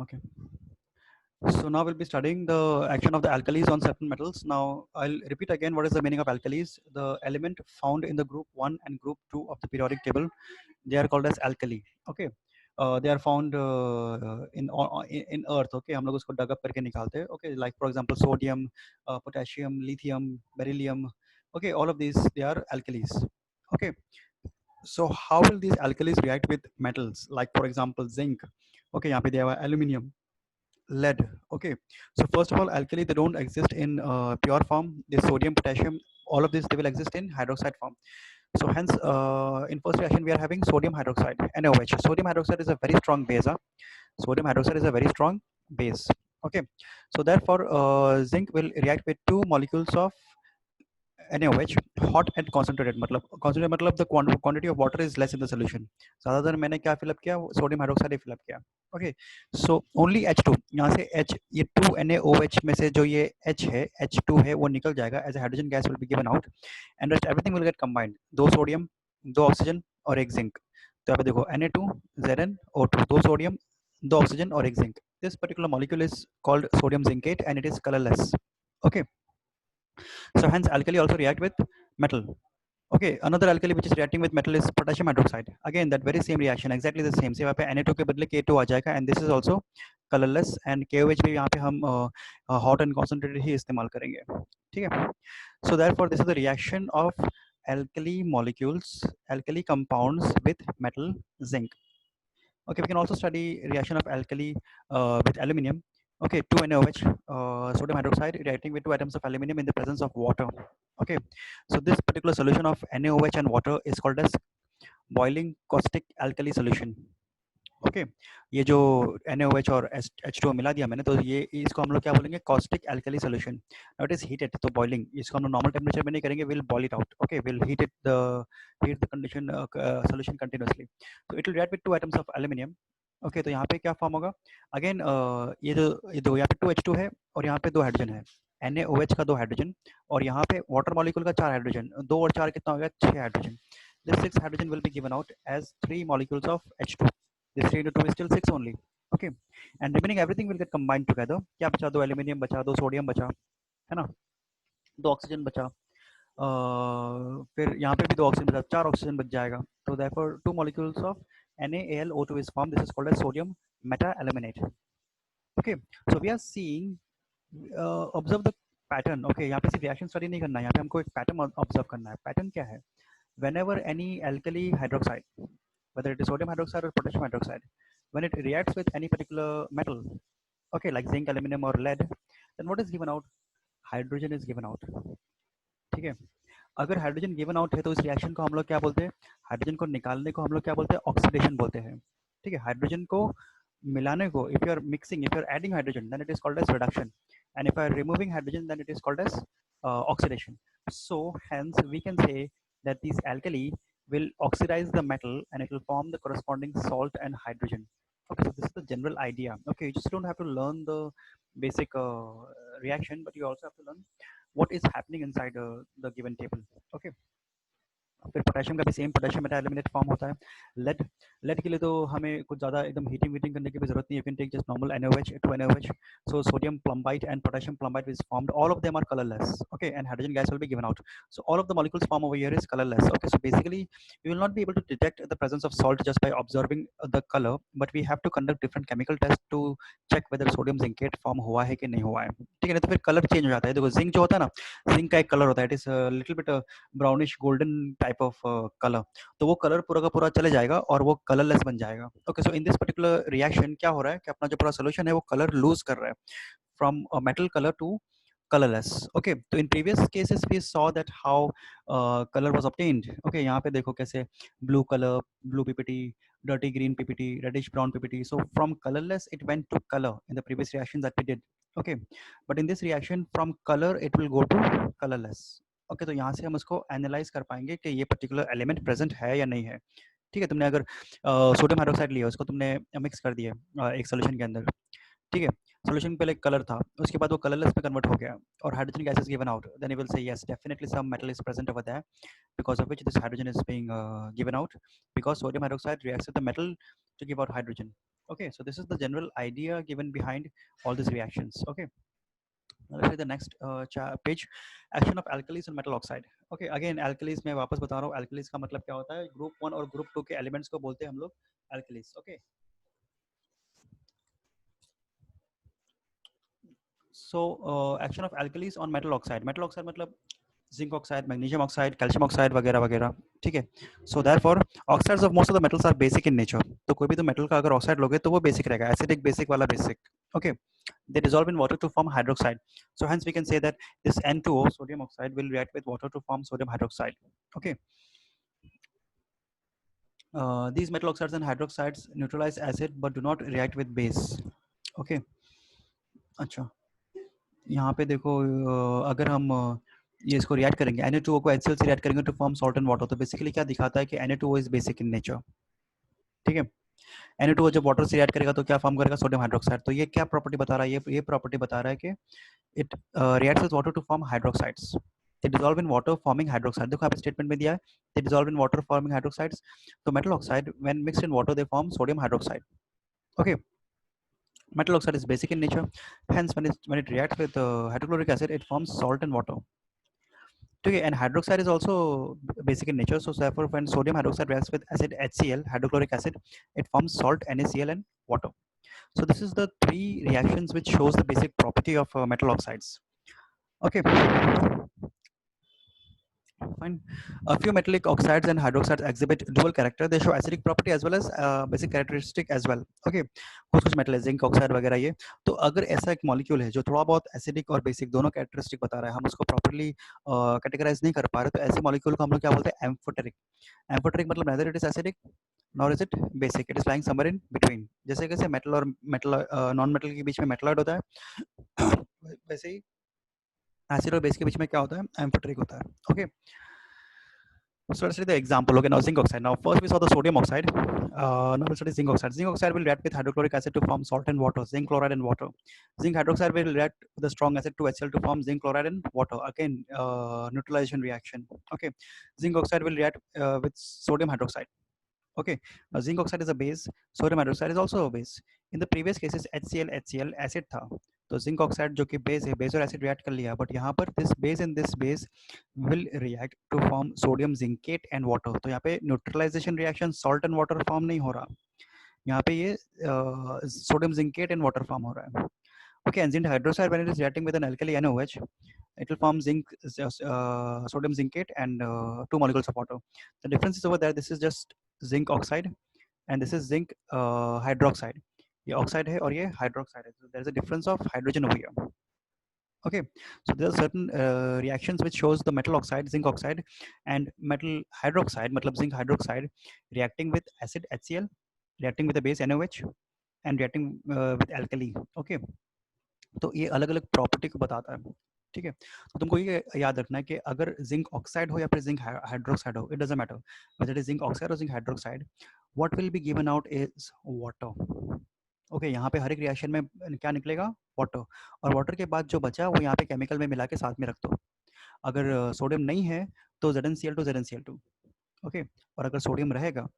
Okay. So now we'll be studying the action of the alkalis on certain metals. Now I'll repeat again what is the meaning of alkalis. The element found in the group 1 and group 2 of the periodic table, they are called as alkali. Okay. They are found in earth. Okay, हम लोग उसको dug up करके निकालते हैं. Okay, like for example sodium, potassium, lithium, beryllium. Okay, all of these they are alkalis. Okay, so how will these alkalis react with metals like for example zinc? Okay, यहाँ पे दिया हुआ है aluminium, lead. Okay, so first of all alkali they don't exist in pure form. The sodium, potassium, all of this they will exist in hydroxide form. So hence in first reaction we are having sodium hydroxide, NaOH. Sodium hydroxide is a very strong base. Sodium hydroxide is a very strong base. Okay, so therefore zinc will react with two molecules of NaOH, hot and concentrated. मतलब concentrated मतलब the quantity of water is less in the solution. ज़्यादातर मैंने क्या fill up किया, sodium hydroxide fill up किया. Okay, so only H2, यहाँ से H, ये 2 NaOH में से जो ये H है, H2 है, वो निकल जाएगा as a hydrogen gas will be given out, and rest everything will get combined. दो sodium, दो oxygen और एक zinc. तो यहाँ पे देखो Na2, ZnO2, दो sodium, दो oxygen और एक zinc. This particular molecule is called sodium zincate and it is colorless. Okay. So hence alkali also react with metal. Okay, another alkali which is reacting with metal is potassium hydroxide. Again, that very same reaction, exactly the same. यहाँ पे Na2 के बदले K2 आ जाएगा and this is also colorless and KOH भी यहाँ पे हम hot and concentrated ही इस्तेमाल करेंगे. ठीक है? So therefore, this is the reaction of alkali molecules, alkali compounds with metal zinc. Okay, we can also study reaction of alkali with aluminium. Okay, 2NaOH, sodium hydroxide reacting with two atoms of aluminum in the presence of water. Okay, so this particular solution of NaOH and water is called as boiling caustic alkali solution. Okay ये जो NaOH और H2O मिला दिया मैंने, तो ये इसको हम लोग क्या बोलेंगे, caustic alkali solution. Now it is heated, तो boiling, इसको हम लोग normal temperature में नहीं करेंगे, we'll boil it out. Okay, we'll heat the condition solution continuously. So it will react with two atoms of aluminium. Okay, तो यहाँ पे क्या फॉर्म होगा, अगेन ये दो यहाँ पे 2H2 है और यहाँ पे दो हाइड्रोजन है, NaOH का दो हाइड्रोजन और यहाँ पे वाटर मॉलिक्यूल का 4 हाइड्रोजन, 2 और 4 कितना हो गया, 6 hydrogen. This 6 hydrogen will be given out as 3 molecules of H2. This 3 into 2 is still 6 only. Okay, and remaining everything will get combined together. क्या बचा, दो एल्यूमिनियम बचा, दो सोडियम बचा, है ना, दो ऑक्सीजन बचा, फिर यहाँ पे भी दो ऑक्सीजन बचा, 4 ऑक्सीजन बच जाएगा. तो therefore 2 molecules of NaAlO2 is formed. This is called as sodium meta-aluminate. Okay, so we are seeing observe the pattern. Okay, यहाँ पे सिर्फ reaction study नहीं करना है, यहाँ पे हमको एक pattern observe करना है. Pattern क्या है, whenever any alkali hydroxide, whether it is sodium hydroxide or potassium hydroxide, when it reacts with any particular metal, okay, like zinc, aluminum or lead, then what is given out, hydrogen is given out. ठीक है, अगर hydrogen given out है तो इस reaction को हम लोग क्या बोलते हैं, हाइड्रोजन को निकालने को हम लोग क्या बोलते हैं, ऑक्सीडेशन बोलते हैं. ठीक है, हाइड्रोजन को मिलाने को, if you are mixing, if you are adding hydrogen, then it is called as reduction, and if you are removing hydrogen, then it is called as oxidation. So hence we can say that these alkali will oxidize the metal and it will form the corresponding salt and hydrogen. Okay, so this is the general idea. Okay, you just don't have to learn the basic reaction, but you also have to learn what is happening inside the given table. Okay, फिर potassium का भी same, potassium Meta eliminate form होता है. Lead, lead के लिए तो हमें कुछ ज़्यादा एकदम हीटिंग वीटिंग करने की भी जरूरत नहीं है, you can take just normal NaOH, 2NaOH. So sodium plumbite and potassium plumbite is formed, all of them are colorless. Okay, and hydrogen gas will be given out. So all of the molecules formed over here is colorless. Okay, so basically you will not be able to detect the presence of salt just by observing the color, but we have to conduct different chemical tests to check whether sodium zincate form हुआ है कि नहीं हुआ है. ठीक है, नहीं तो फिर कलर चेंज हो जाता है. देखो जिंक जो होता है ना, जिंक का एक कलर होता है, it is little bit brownish golden type of colour, तो वो कलर पूरा का पूरा चले जाएगा और वो कलरलेस बन जाएगा. Okay, so in this particular reaction क्या हो रहा है कि अपना जो पूरा सोल्यूशन है वो कलर लूज कर रहा है from metal colour to colorless. Okay, तो in previous cases we saw that how color was obtained. Okay, यहाँ पे देखो कैसे blue color, blue PPT, dirty green PPT, reddish brown PPT. So from colorless it went to color in the previous reactions that we did. Okay, but in this reaction from color it will go to colorless. Okay, तो यहाँ से हम उसको analyse कर पाएंगे कि ये particular element present है या नहीं है. ठीक है, तुमने अगर सोडियम हाइड्रोक्साइड लिया, उसको तुमने मिक्स कर दिया एक सोल्यूशन के अंदर. ठीक है, सोल्यूशन पहले कलर था, उसके बाद वो कलरलेस में कन्वर्ट हो गया और hydrogen gas is given out, then you will say yes definitely some metal is present over there because of which this hydrogen is being given out, because sodium hydroxide reacts with the metal to give out hydrogen. Okay, so this is the general idea given behind all these reactions. Okay, now let's see the next page, action of alkalis and metal oxide. Okay, again alkalis मैं वापस बता रहा हूँ, alkalis का मतलब क्या होता है, group 1 और group 2 के elements को बोलते हैं हम लोग alkalis. Okay, so action of alkalis on metal oxide. Metal oxide मतलब zinc oxide, magnesium oxide, calcium oxide वगैरह वगैरह, ठीक है. So therefore oxides of most of the metals are basic in nature. तो कोई भी तो मेटल का अगर ऑक्साइड लोगे तो वो बेसिक रहेगा, एसिडिक बेसिक वाला basic. Okay, they dissolve in water to form hydroxide. So hence we can say that this N2O, sodium oxide, will react with water to form sodium hydroxide. Okay, these metal oxides and hydroxides neutralize acid but do not react with base. Okay, अच्छा यहाँ पे देखो अगर हम ये इसको react करेंगे, Na2O को HCl से रिएक्ट करेंगे to form salt and water, तो बेसिकली क्या दिखाता है कि Na2O is basic in nature. ठीक है, Na2O जब वाटर से रिएक्ट करेगा तो क्या फॉर्म करेगा, सोडियम हाइड्रोक्साइड. तो ये क्या प्रॉपर्टी बता रहा है, ये प्रॉपर्टी बता रहा है कि it reacts with water to form hydroxides. They dissolve in water forming hydroxide. देखो यहाँ पे स्टेटमेंट में दिया है they dissolve in water forming hydroxides. तो metal oxide when mixed in water they form sodium hydroxide. Okay, metal oxide is basic in nature, hence when it reacts with hydrochloric acid it forms salt and water. Okay, and hydroxide is also basic in nature, so therefore when sodium hydroxide reacts with acid HCl, hydrochloric acid, it forms salt, NaCl and water. So this is the three reactions which shows the basic property of metal oxides. Okay, fine. A few metallic oxides and hydroxides exhibit dual character. They show acidic property as well as basic characteristic as well. Okay, कुछ metal है zinc oxide वगैरह ये. तो अगर ऐसा एक molecule है जो थोड़ा बहुत एसिडिक और बेसिक दोनों कैरेक्टरिस्टिक बता रहा है, हम उसको प्रॉपर्ली कैटेगराइज नहीं कर पा रहे, तो ऐसे मॉलिक्यूल को हम लोग क्या बोलते हैं, एम्फोटेरिक. एम्फोटेरिक मतलब neither it is acidic nor is it basic, it is lying somewhere in between. जैसे कैसे मेटल और मेटल नॉन मेटल के बीच में मेटलॉइड होता है वैसे ही एसिड और बेस के बीच में क्या होता है, एम्फोटेरिक होता है. Okay, so let's see the example. Okay, now zinc oxide. Now first we saw the sodium oxide. Now we'll study zinc oxide. Zinc oxide will react with hydrochloric acid to form salt and water, zinc chloride and water. Zinc hydroxide will react with a strong acid to HCl to form zinc chloride and water. Again, neutralization reaction. Okay, zinc oxide will react with sodium hydroxide. Okay, now zinc oxide is a base, sodium hydroxide is also a base. In the previous cases HCl acid था, तो zinc oxide जो कि base है, base और acid react कर लिया, but यहाँ पर this base and this base will react to form sodium zincate and water. तो यहाँ पे neutralization reaction salt and water form नहीं हो रहा, यहाँ पे ये sodium zincate and water form हो रहा है. Okay, and zinc hydroxide when it is reacting with an alkali NaOH, it will form zinc, sodium zincate and two molecules of water. The difference is over there. This is just zinc oxide and this is zinc hydroxide. ये oxide है और ये hydroxide है. So there is a difference of hydrogen over here. Okay, so there are certain reactions which shows the metal oxide, zinc oxide, and metal hydroxide, मतलब zinc hydroxide, reacting with acid HCl, reacting with the base NaOH, and reacting with alkali. Okay. तो ये अलग अलग property को बताता है. ठीक है, तो तुमको ये याद रखना है कि अगर जिंक ऑक्साइड हो या फिर जिंक हाइड्रोक्साइड हो, it doesn't matter whether it is zinc oxide और zinc hydroxide, what will be given out is water. Okay, यहाँ पे हर एक रिएक्शन में क्या निकलेगा, वाटर. और वाटर के बाद जो बचा वो यहाँ पे केमिकल में मिला के साथ में रख दो. अगर सोडियम नहीं है तो ZnCl2 ZnCl2. ओके, और अगर सोडियम रहेगा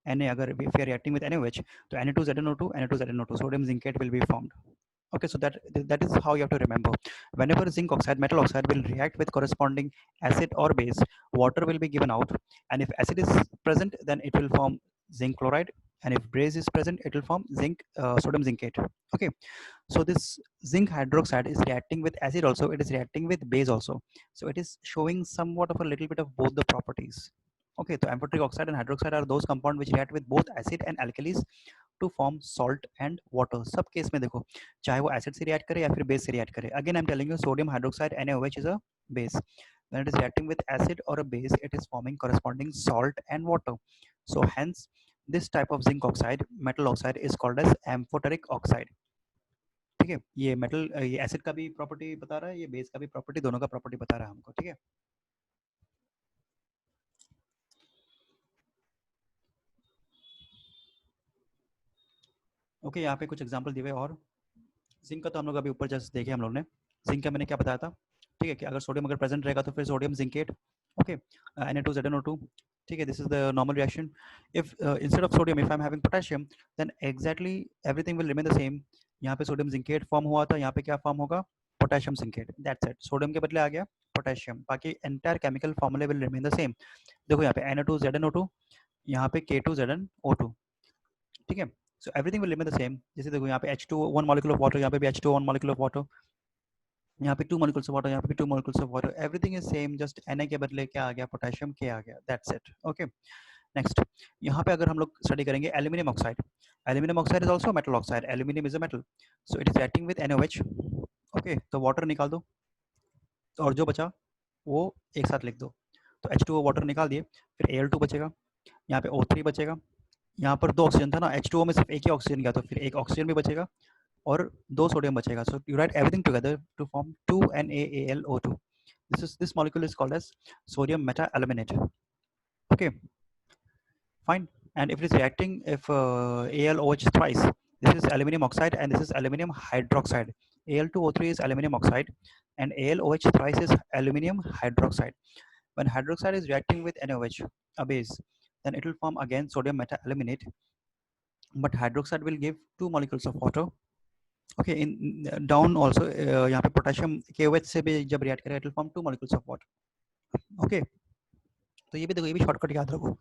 Na, अगर if we are reacting with NaOH, तो Na2ZnO2 Na2ZnO2 sodium zincate will be formed. Okay, so that is how you have to remember. Whenever zinc oxide, metal oxide will react with corresponding acid or base, water will be given out, and if acid is present then it will form zinc chloride, and if base is present it will form zinc sodium zincate. Okay, so this zinc hydroxide is reacting with acid also, it is reacting with base also, so it is showing somewhat of a little bit of both the properties. Okay, so amphoteric oxide and hydroxide are those compounds which react with both acid and alkalis to form salt and water. सब case में देखो, चाहे वो acid से react करे या फिर base से रिएक्ट करे. Again I am telling you, sodium hydroxide NaOH is a base. When it is reacting with acid or a base, it is forming corresponding salt and water. So hence this type of zinc oxide, metal oxide, is called as amphoteric oxide. ठीक है, ये metal ये acid का भी property बता रहा है, ये बेस का भी प्रॉपर्टी, दोनों का प्रॉपर्टी बता रहा है हमको. ठीक है, ओके, यहाँ पे कुछ एग्जांपल दिए हुए. और जिंक का तो हम लोग अभी ऊपर जस्ट देखे हम लोग ने. जिंक का मैंने क्या बताया था, ठीक है, कि अगर सोडियम अगर प्रेजेंट रहेगा तो फिर सोडियम जिंकेट. Okay, Na2ZnO2. ठीक है, this is the normal reaction. If instead of sodium if I'm having potassium, then exactly everything will remain the same. यहाँ पे सोडियम जिंकेट फॉर्म हुआ था, यहाँ पे क्या फॉर्म होगा, potassium zincate, that's it. Sodium के बदले आ गया पोटेशियम, बाकी एंटायर केमिकल फॉर्मूले विल रिमेन द सेम. देखो यहाँ पे NO2 ZnO2, यहाँ पे K2ZnO2, ठीक है. So everything will remain the same. जैसे देखो यहाँ पे H2 1 मॉलिक्यूल ऑफ वाटर, यहाँ पे भी H2 1 मॉलिक्यूल ऑफ वाटर, यहाँ पे 2 मॉलिक्यूल्स ऑफ वाटर, यहाँ पे भी 2 molecules of water, everything is same, just Na के बदले क्या आ गया, पोटेशियम K आ गया, दैट्स इट. ओके, नेक्स्ट यहाँ पे अगर हम लोग स्टडी करेंगे aluminium oxide. Aluminium oxide is also metal oxide. Aluminium is a metal, so it is reacting with NaOH. Okay, तो वाटर निकाल दो और जो बचा वो एक साथ लिख दो. तो H2O वाटर निकाल दिए, फिर Al2 बचेगा, यहाँ पे O3 बचेगा, यहाँ पर 2 ऑक्सीजन था ना, H2O में सिर्फ एक ही ऑक्सीजन गया, तो फिर एक ऑक्सीजन भी बचेगा और 2 सोडियम बचेगा. So you write everything together to form 2NaAlO2. This molecule is called as sodium meta-aluminate. Okay, fine. And if it is reacting, if AlOH thrice, this is aluminum oxide and this is aluminum hydroxide. Al2O3 is aluminum oxide and AlOH thrice is aluminum hydroxide. When hydroxide is reacting with NaOH, a base, then it will form again sodium meta-aluminate, but hydroxide will give 2 molecules of water. Okay, in down also यहाँ पे potassium KOH से भी जब react करेगा, it will form 2 molecules of water. Okay, तो ये भी देखो, ये भी शॉर्टकट याद रखो.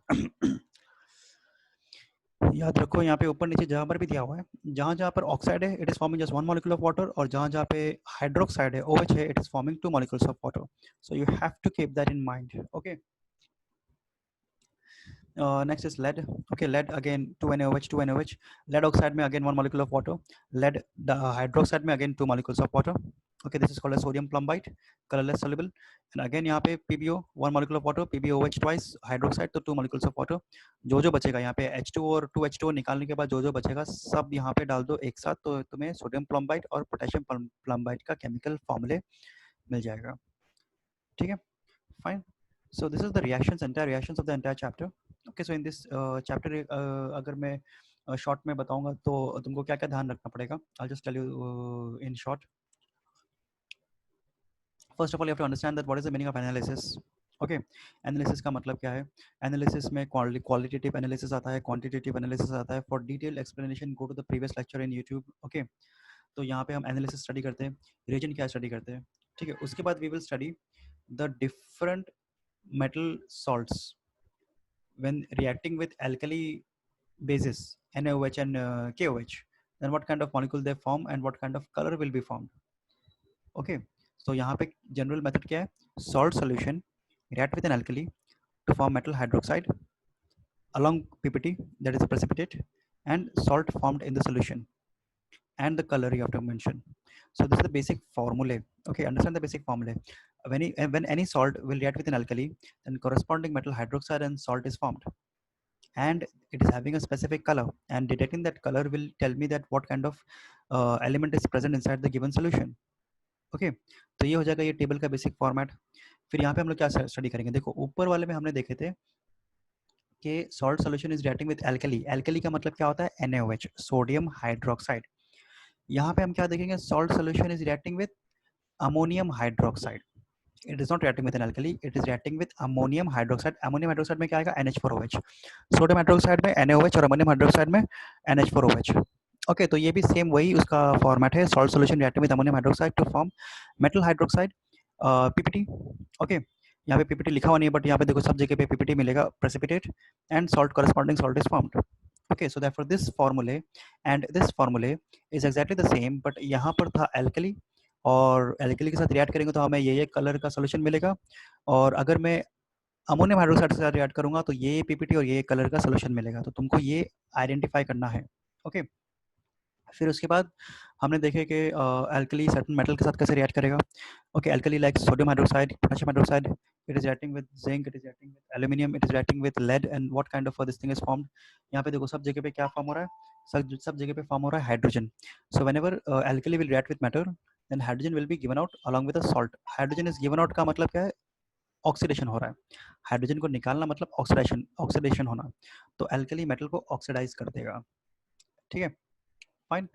याद रखो यहाँ पे ऊपर नीचे जहाँ पर भी दिया हुआ है, जहाँ जहाँ पर ऑक्साइड है it is forming just 1 molecule of water, और जहाँ जहाँ पे हाइड्रोक्साइड है OH है, it is forming 2 molecules of water. So you have to keep that in mind. Okay, next is lead. Okay, lead again 2NaOH, 2NaOH. Lead oxide में again 1 molecule of water. Lead hydroxide में again 2 molecules of water. Okay, this is called as sodium plumbite, colorless soluble. And again यहाँ पे PbO 1 molecule of water, PbOH twice, hydroxide तो 2 molecules of water. जो जो बचेगा यहाँ पे H2O और 2H2O निकालने के बाद जो जो बचेगा सब यहाँ पे डाल दो एक साथ, तो तुम्हें सोडियम प्लम्बाइट और पोटेशियम प्लम्बाइट का केमिकल फॉर्मूले मिल जाएगा. ठीक है, fine. So this is the reactions, entire reactions of the entire chapter. Okay, so in this chapter अगर मैं short में बताऊंगा तो तुमको क्या क्या ध्यान रखना पड़ेगा. I'll just tell you in short. First of all, you have to understand that what is the meaning of analysis. Okay, analysis का मतलब क्या है. Analysis में qualitative analysis आता है, quantitative analysis आता है. For detailed explanation, go to the previous lecture in YouTube. Okay, तो यहाँ पे हम analysis study करते हैं, reagent क्या study करते हैं. ठीक है, उसके बाद we will study the different metal salts when reacting with alkali bases NaOH and KOH, then what kind of molecule they form and what kind of color will be formed. Okay, so यहाँ पे general method क्या है, salt solution react with an alkali to form metal hydroxide along PPT, that is a precipitate, and salt formed in the solution, and the color you have to mention. So this is the basic formula. Okay, understand the basic formula. When any salt will react with an alkali, then corresponding metal hydroxide and salt is formed, and it is having a specific color, and detecting that color will tell me that what kind of element is present inside the given solution. Okay, तो ये हो जाएगा ये table का basic format. फिर यहाँ पे हम लोग क्या स्टडी करेंगे, देखो ऊपर वाले में हमने देखे थे कि salt solution is reacting with alkali. Alkali का मतलब क्या होता है, NaOH, सोडियम हाइड्रोक्साइड. यहाँ पे हम क्या देखेंगे, salt solution is reacting with ammonium hydroxide. It is not reacting with an alkali, it is reacting with ammonium hydroxide. Ammonium hydroxide में क्या आएगा, NH4OH. सोडियम हाइड्रोक्साइड में NaOH और अमोनियम हाइड्रोक्साइड में NH4OH. ओके, तो ये भी सेम वही उसका फॉर्मेट है, salt solution reacting with ammonium hydroxide to form metal hydroxide PPT. Okay, यहाँ पे PPT लिखा हुआ नहीं है, बट यहाँ पे देखो सब जगह पे PPT मिलेगा, precipitate and salt corresponding salt is formed. Okay, so therefore this फॉर्मूले एंड दिस फॉर्मूले is exactly the same, but यहाँ पर था एल्कली, और एल्कली के साथ रिएक्ट करेंगे तो हमें ये कलर का सोल्यूशन मिलेगा, और अगर मैं अमोनियम हाइड्रोक्साइड के साथ रिएक्ट करूंगा तो ये PPT और ये कलर का सोल्यूशन मिलेगा. तो तुमको ये आइडेंटिफाई करना है. ओके, फिर उसके बाद हमने देखे कि एल्कली सर्टेन मेटल के साथ कैसे रिएक्ट करेगा. Okay, alkali like sodium hydroxide, potassium hydroxide, it is reacting with zinc, it is reacting with aluminium, it is reacting with lead, and what kind of this thing is formed. यहाँ पे देखो सब जगह पे क्या form हो रहा है, सब जगह पे फॉर्म हो रहा है hydrogen. So whenever alkali will react with metal, then hydrogen will be given out along with a salt. hydrogen is given out का मतलब क्या है, ऑक्सीडेशन हो रहा है. हाइड्रोजन को निकालना मतलब ऑक्सीडेशन होना. तो एल्कली मेटल को ऑक्सीडाइज कर देगा. ठीक है, फाइन.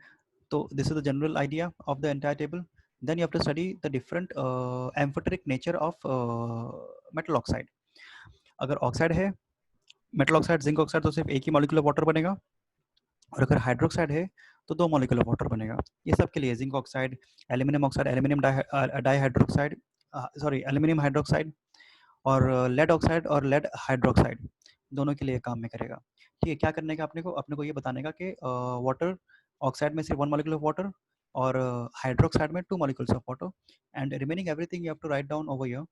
तो this is the general idea of the entire table. Then you have to study the different amphoteric nature of metal oxide. अगर ऑक्साइड है मेटल ऑक्साइड जिंक ऑक्साइड तो सिर्फ एक ही मॉलिक्यूल ऑफ वाटर बनेगा, और अगर हाइड्रोक्साइड है तो 2 मॉलिक्यूल ऑफ वाटर बनेगा। ये सब के लिए zinc oxide, aluminium oxide, aluminium dihydroxide, sorry aluminium hydroxide, और लेड ऑक्साइड और लेड हाइड्रोक्साइड, दोनों के लिए काम में करेगा। ठीक है, क्या करने का अपने को ये बताने का कि वाटर ऑक्साइड में सिर्फ 1 मॉलिक्यूल ऑफ वाटर, और हाइड्रोक्साइड में 2 molecules of water, and remaining everything you have to write down over here.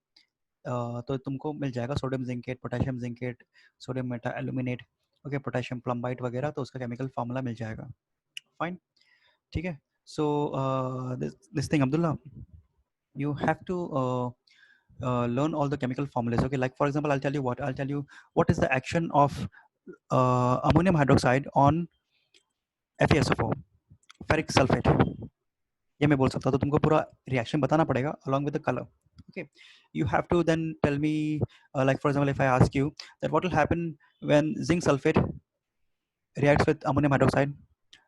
तो तुमको मिल जाएगा sodium zincate, potassium zincate, sodium meta aluminate, okay, potassium plumbite वगैरह, तो उसका केमिकल फार्मूला मिल जाएगा। फाइन, ठीक है। So this thing Abdullah, you have to learn all the chemical formulas. Okay, like for example, I'll tell you what is the action of ammonium hydroxide on FeSO4, ferric sulfate. ये मैं बोल सकता हूँ, तो तुमको पूरा रिएक्शन बताना पड़ेगा along with the color. Okay, you have to then tell me, like for example, if I ask you that what will happen when zinc sulfate reacts with ammonium hydroxide,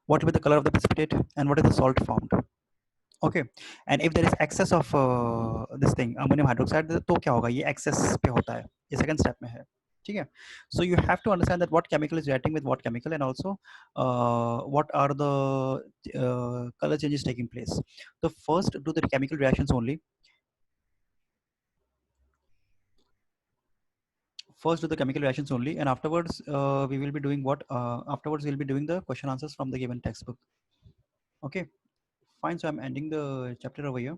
what will be the color of the precipitate and what is the salt formed? Okay, and if there is excess of this thing ammonium hydroxide, तो क्या होगा, ये access पे होता है, ये second step में है। ठीक है, so you have to understand that what chemical is reacting with what chemical, and also what are the color changes taking place. So first do the chemical reactions only. First do the chemical reactions only, and afterwards we will be doing what? Afterwards we'll be doing the question answers from the given textbook. Okay, fine. So I'm ending the chapter over here.